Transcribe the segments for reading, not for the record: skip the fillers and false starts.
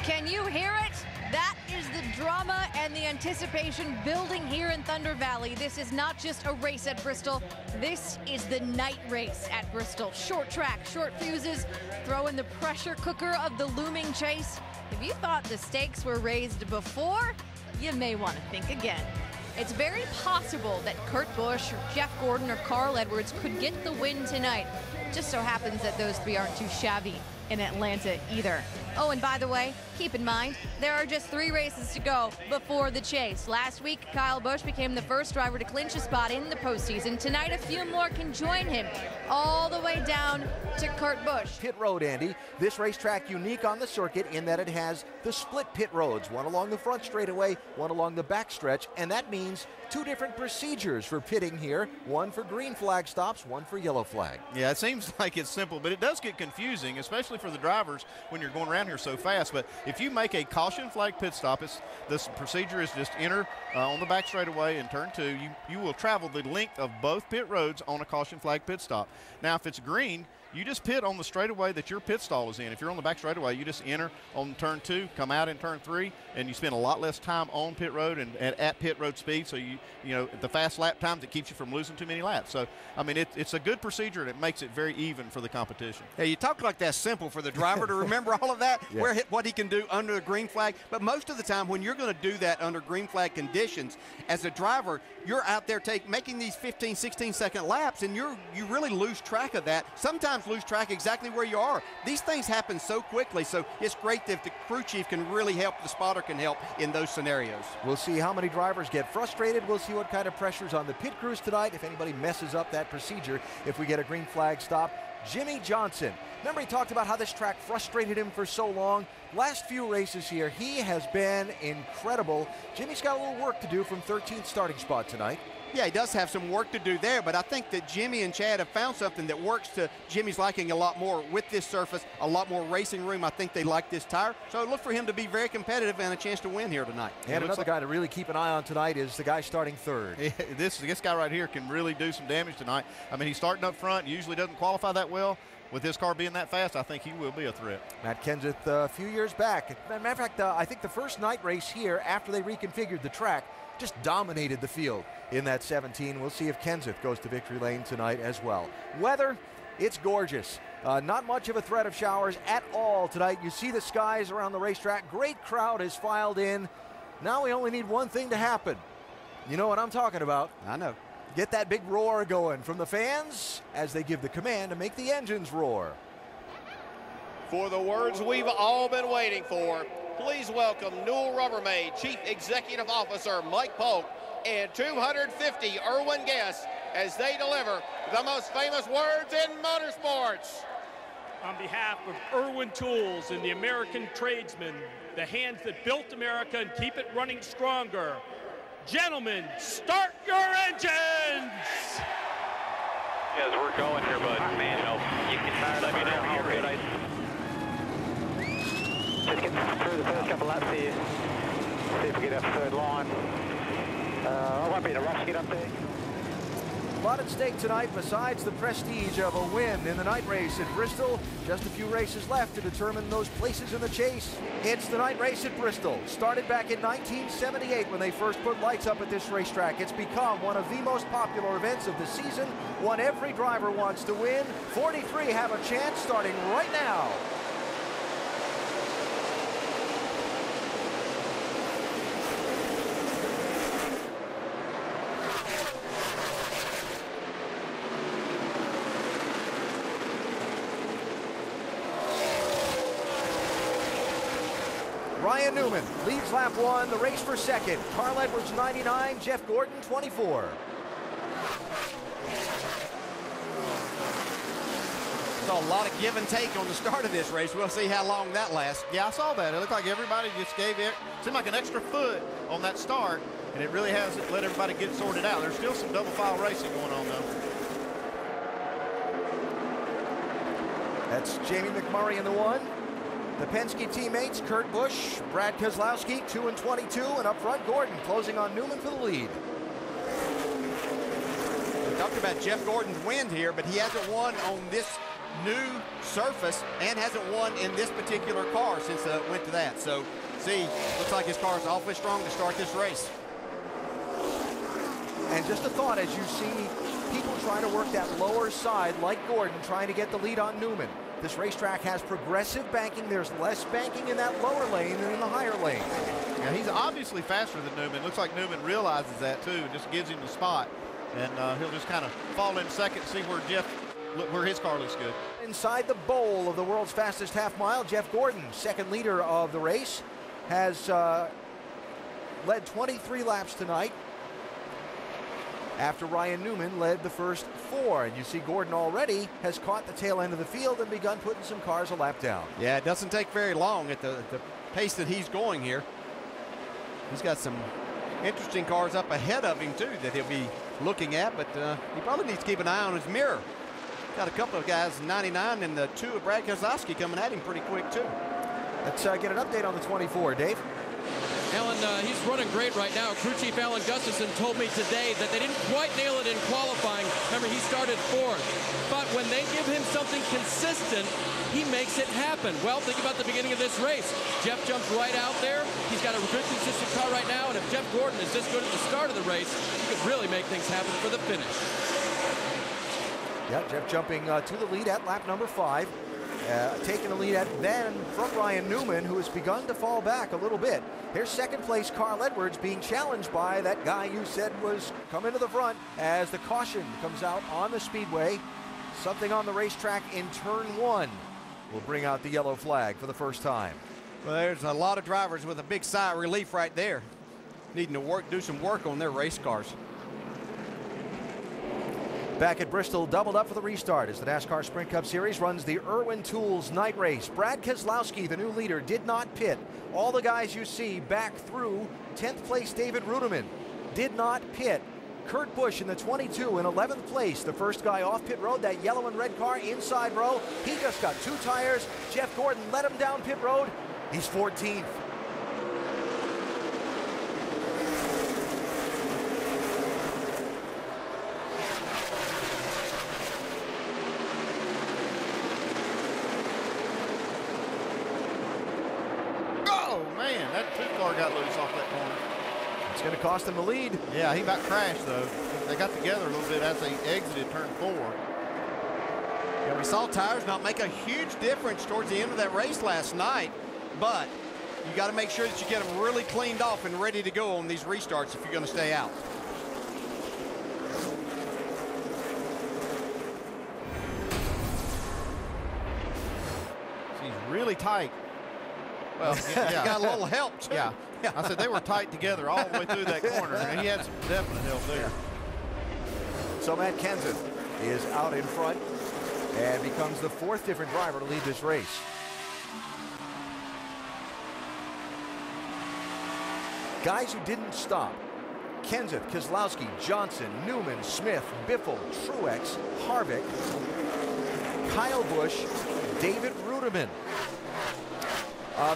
Can you hear it? That is the drama and the anticipation building here in Thunder Valley. This is not just a race at Bristol. This is the night race at Bristol. Short track, short fuses, throw in the pressure cooker of the looming chase. If you thought the stakes were raised before, you may want to think again. It's very possible that Kurt Busch or Jeff Gordon or Carl Edwards could get the win tonight. Just so happens that those three aren't too shabby in Atlanta either. Oh, and by the way, keep in mind, there are just 3 races to go before the chase. Last week, Kyle Busch became the first driver to clinch a spot in the postseason. Tonight, a few more can join him, all the way down to Kurt Busch. Pit road, Andy. This racetrack unique on the circuit in that it has the split pit roads, one along the front straightaway, one along the back stretch, and that means 2 different procedures for pitting here, one for green flag stops, one for yellow flag. Yeah, it seems like it's simple, but it does get confusing, especially for the drivers when you're going around here so fast. But if you make a caution flag pit stop, this procedure is just enter on the back straightaway in turn 2. You will travel the length of both pit roads on a caution flag pit stop. Now, if it's green, you just pit on the straightaway that your pit stall is in. If you're on the back straightaway, you just enter on turn 2, come out in turn 3, and you spend a lot less time on pit road and at pit road speed. So you know the fast lap times, it keeps you from losing too many laps. So I mean, it's a good procedure, and it makes it very even for the competition. Hey, you talk like that's simple for the driver to remember all of that, Yeah. what he can do under the green flag. But most of the time, when you're going to do that under green flag conditions, as a driver, you're out there making these 15, 16-second laps, and you really lose track of that. Sometimes lose track exactly where you are. These things happen so quickly, so it's great if the crew chief can really help, the spotter can help in those scenarios. We'll see how many drivers get frustrated. We'll see what kind of pressure's on the pit crews tonight, if anybody messes up that procedure, if we get a green flag stop. Jimmy Johnson. Remember, he talked about how this track frustrated him for so long. Last few races here, he has been incredible. Jimmy's got a little work to do from 13th starting spot tonight. Yeah, he does have some work to do there, but I think that Jimmy and Chad have found something that works to Jimmy's liking a lot more with this surface, a lot more racing room. I think they like this tire. So look for him to be very competitive and a chance to win here tonight. And another guy to really keep an eye on tonight is the guy starting 3rd. This guy right here can really do some damage tonight. I mean, he's starting up front, usually doesn't qualify that well. With this car being that fast, I think he will be a threat. Matt Kenseth a few years back. As a matter of fact, I think the first night race here, after they reconfigured the track, just dominated the field in that 17. We'll see if Kenseth goes to victory lane tonight as well. Weather, it's gorgeous. Not much of a threat of showers at all tonight. You see the skies around the racetrack. Great crowd has filed in. Now we only need one thing to happen. You know what I'm talking about. I know. Get that big roar going from the fans as they give the command to make the engines roar. For the words we've all been waiting for, please welcome Newell Rubbermaid Chief Executive Officer Mike Polk and 250 Irwin guests as they deliver the most famous words in motorsports. On behalf of Irwin Tools and the American tradesmen, the hands that built America and keep it running stronger, gentlemen, start your engines! As we're going here, bud, man, you can let me know how good I... Just get through the first couple laps here. See if we get up third line. I won't be in a rush to get up there. A lot at stake tonight besides the prestige of a win in the night race at Bristol. Just a few races left to determine those places in the chase. It's the night race at Bristol. Started back in 1978 when they first put lights up at this racetrack. It's become one of the most popular events of the season. One every driver wants to win. 43 have a chance starting right now. Ryan Newman leads lap 1, the race for 2nd. Carl Edwards 99, Jeff Gordon 24. So a lot of give and take on the start of this race. We'll see how long that lasts. Yeah, I saw that. It looked like everybody just gave it, seemed like an extra foot on that start, and it really hasn't let everybody get sorted out. There's still some double file racing going on, though. That's Jamie McMurray in the 1. The Penske teammates, Kurt Busch, Brad Keselowski, 2 and 22, and up front, Gordon closing on Newman for the lead. We talked about Jeff Gordon's win here, but he hasn't won on this new surface and hasn't won in this particular car since it went to that. So, see, looks like his car is awfully strong to start this race. And just a thought, as you see people trying to work that lower side, like Gordon, trying to get the lead on Newman. This racetrack has progressive banking. There's less banking in that lower lane than in the higher lane. Yeah, he's obviously faster than Newman. Looks like Newman realizes that too, and just gives him the spot. And he'll just kind of fall in second, see where his car looks good. Inside the bowl of the world's fastest half mile, Jeff Gordon, second leader of the race, has led 23 laps tonight, after Ryan Newman led the first 4. And you see Gordon already has caught the tail end of the field and begun putting some cars a lap down. Yeah, it doesn't take very long at the pace that he's going here. He's got some interesting cars up ahead of him too that he'll be looking at, but he probably needs to keep an eye on his mirror. Got a couple of guys, 99 and the 2 of Brad Keselowski coming at him pretty quick too. Let's get an update on the 24, Dave. Alan, he's running great right now. Crew Chief Alan Gustafson told me today that they didn't quite nail it in qualifying. Remember, he started 4th. But when they give him something consistent, he makes it happen. Well, think about the beginning of this race. Jeff jumped right out there. He's got a good, consistent car right now. And if Jeff Gordon is this good at the start of the race, he could really make things happen for the finish. Yeah, Jeff jumping to the lead at lap number 5. Taking the lead then from Ryan Newman, who has begun to fall back a little bit. Here's second place Carl Edwards being challenged by that guy you said was coming to the front as the caution comes out on the Speedway. Something on the racetrack in turn 1 will bring out the yellow flag for the first time. Well, there's a lot of drivers with a big sigh of relief right there, needing to do some work on their race cars. Back at Bristol, doubled up for the restart as the NASCAR Sprint Cup Series runs the Irwin Tools night race. Brad Keselowski, the new leader, did not pit. All the guys you see back through 10th place David Ruderman did not pit. Kurt Busch in the 22 in 11th place, the first guy off pit road, that yellow and red car inside row. He just got 2 tires. Jeff Gordon let him down pit road. He's 14th. Man, that 2 car got loose off that corner. It's going to cost them the lead. Yeah, he about crashed though. They got together a little bit as they exited turn 4. Yeah, we saw tires not make a huge difference towards the end of that race last night, but you got to make sure that you get them really cleaned off and ready to go on these restarts if you're going to stay out. He's really tight. Well, yeah. Got a little help too. Yeah. I said they were tight together all the way through that corner, and he had some definite help there. Yeah. So Matt Kenseth is out in front and becomes the 4th different driver to lead this race. Guys who didn't stop: Kenseth, Keselowski, Johnson, Newman, Smith, Biffle, Truex, Harvick, Kyle Busch, David Ruderman.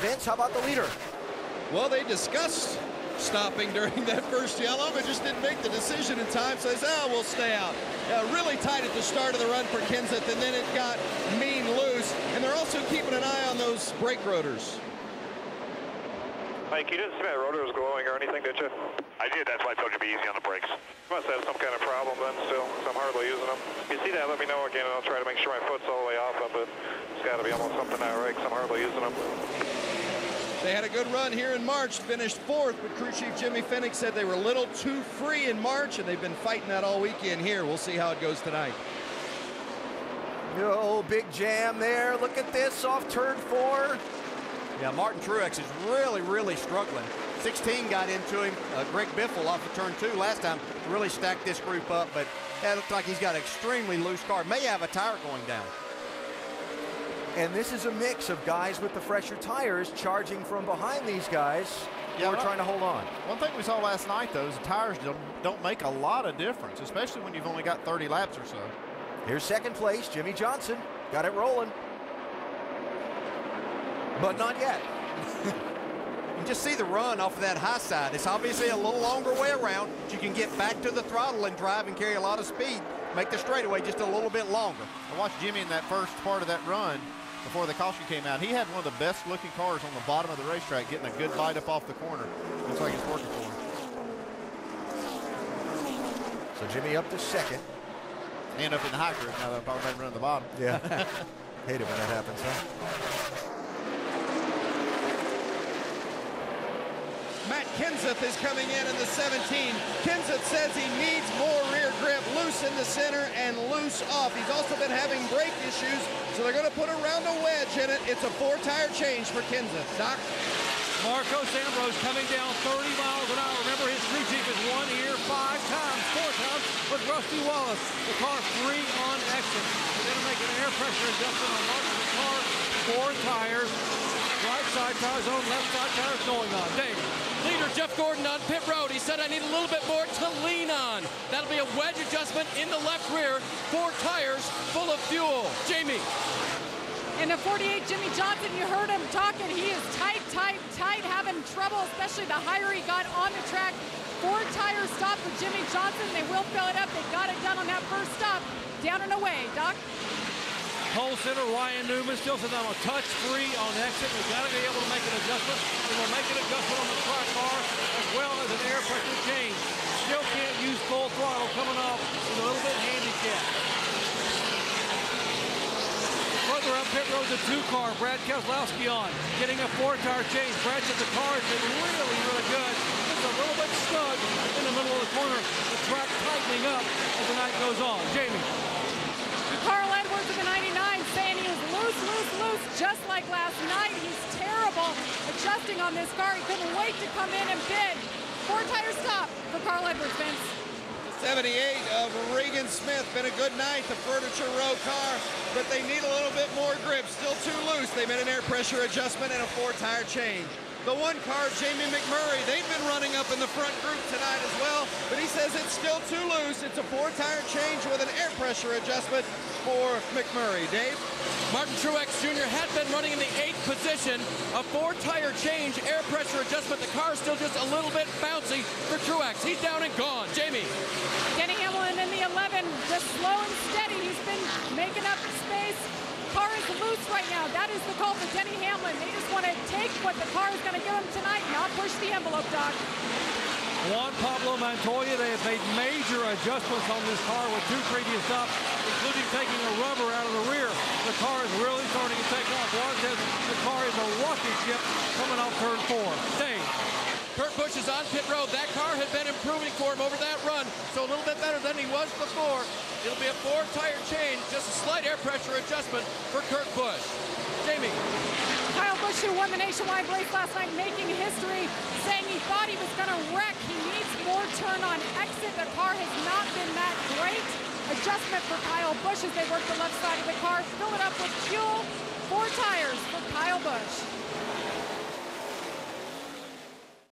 Vince, how about the leader? Well, they discussed stopping during that first yellow, but just didn't make the decision in time. So they said, oh, we'll stay out. Really tight at the start of the run for Kenseth, and then it got mean loose. And they're also keeping an eye on those brake rotors. Mike, you didn't see my rotor was glowing or anything, did you? I did. That's why I told you to be easy on the brakes. You must have some kind of problem then still, because I'm hardly using them. If you see that, let me know again, and I'll try to make sure my foot's all the way off of it. It's got to be almost something now, right, because I'm hardly using them. They had a good run here in March, finished 4th, but crew chief Jimmy Fennick said they were a little too free in March, and they've been fighting that all weekend here. We'll see how it goes tonight. Oh, big jam there. Look at this off turn 4. Yeah, Martin Truex is really struggling. 16 got into him. Greg Biffle off of turn 2 last time really stacked this group up, but that looks like he's got an extremely loose car. May have a tire going down. And this is a mix of guys with the fresher tires charging from behind these guys who are trying to hold on. One thing we saw last night, though, is the tires don't make a lot of difference, especially when you've only got 30 laps or so. Here's second place, Jimmy Johnson. Got it rolling. But not yet. You just see the run off of that high side. It's obviously a little longer way around, but you can get back to the throttle and drive and carry a lot of speed make the straightaway just a little bit longer. I watched Jimmy in that first part of that run before the caution came out. He had one of the best looking cars on the bottom of the racetrack, getting a good bite up off the corner. Looks like it's working for him. So Jimmy up to second. And up in the high group now that I'm probably running the bottom. Yeah. Hate it when that happens, huh? Matt Kenseth is coming in the 17. Kenseth says he needs more rear grip, loose in the center and loose off. He's also been having brake issues, so they're going to put around a wedge in it. It's a 4-tire change for Kenseth. Doc? Marcos Ambrose coming down 30 miles an hour. Remember, his crew chief has won here 4 times with Rusty Wallace. The car 3 on exit. They're going to make an air pressure adjustment on Marcos' car. 4 tires. Right side tires on, left side tires going on. Dave. Leader Jeff Gordon on pit road. He said, I need a little bit more to lean on. That'll be a wedge adjustment in the left rear. 4 tires full of fuel. Jamie. In the 48, Jimmy Johnson, you heard him talking. He is tight, having trouble, especially the higher he got on the track. 4-tire stop for Jimmy Johnson. They will fill it up. They got it done on that first stop. Down and away. Doc? Pole center, Ryan Newman still says I'm a touch free on exit. We've got to be able to make an adjustment. And we'll make an adjustment on the track car as well as an air pressure change. Still can't use full throttle coming off. He's a little bit handicapped. Further up pit road, the 2-car, Brad Keselowski on, getting a 4-tire change. Brad said the car has been really good. It's a little bit snug in the middle of the corner. The track tightening up as the night goes on. Jamie. Carl Edwards in the 99 saying he was loose, just like last night. He's terrible adjusting on this car. He couldn't wait to come in and bid. 4-tire stop for Carl Edwards, Vince. 78 of Regan Smith. Been a good night, the Furniture Row car, but they need a little bit more grip. Still too loose. They made an air pressure adjustment and a 4-tire change. The 1-car, Jamie McMurray, they've been running up in the front group tonight as well, but he says it's still too loose. It's a 4-tire change with an air pressure adjustment for McMurray. Dave? Martin Truex Jr. had been running in the 8th position. A 4-tire change, air pressure adjustment. The car is still just a little bit bouncy for Truex. He's down and gone. Jamie. Denny Hamlin in the 11, just slow and steady. He's been making up space. Car is loose right now. That is the call for Denny Hamlin. They just want to take what the car is going to give them tonight, not push the envelope, Doc. Juan Pablo Montoya, they have made major adjustments on this car with 2 previous stops, including taking a rubber out of the rear. The car is really starting to take off. Juan says the car is a rocket ship coming off turn 4. Dave. Kurt Busch is on pit road. That car had been improving for him over that run, so a little bit better than he was before. It'll be a 4-tire change, just a slight air pressure adjustment for Kurt Busch. Jamie. Kyle Busch, who won the nationwide race last night, making history, saying he thought he was going to wreck. He needs more turn on exit. The car has not been that great. Adjustment for Kyle Busch as they work the left side of the car. Fill it up with fuel. 4 tires for Kyle Busch.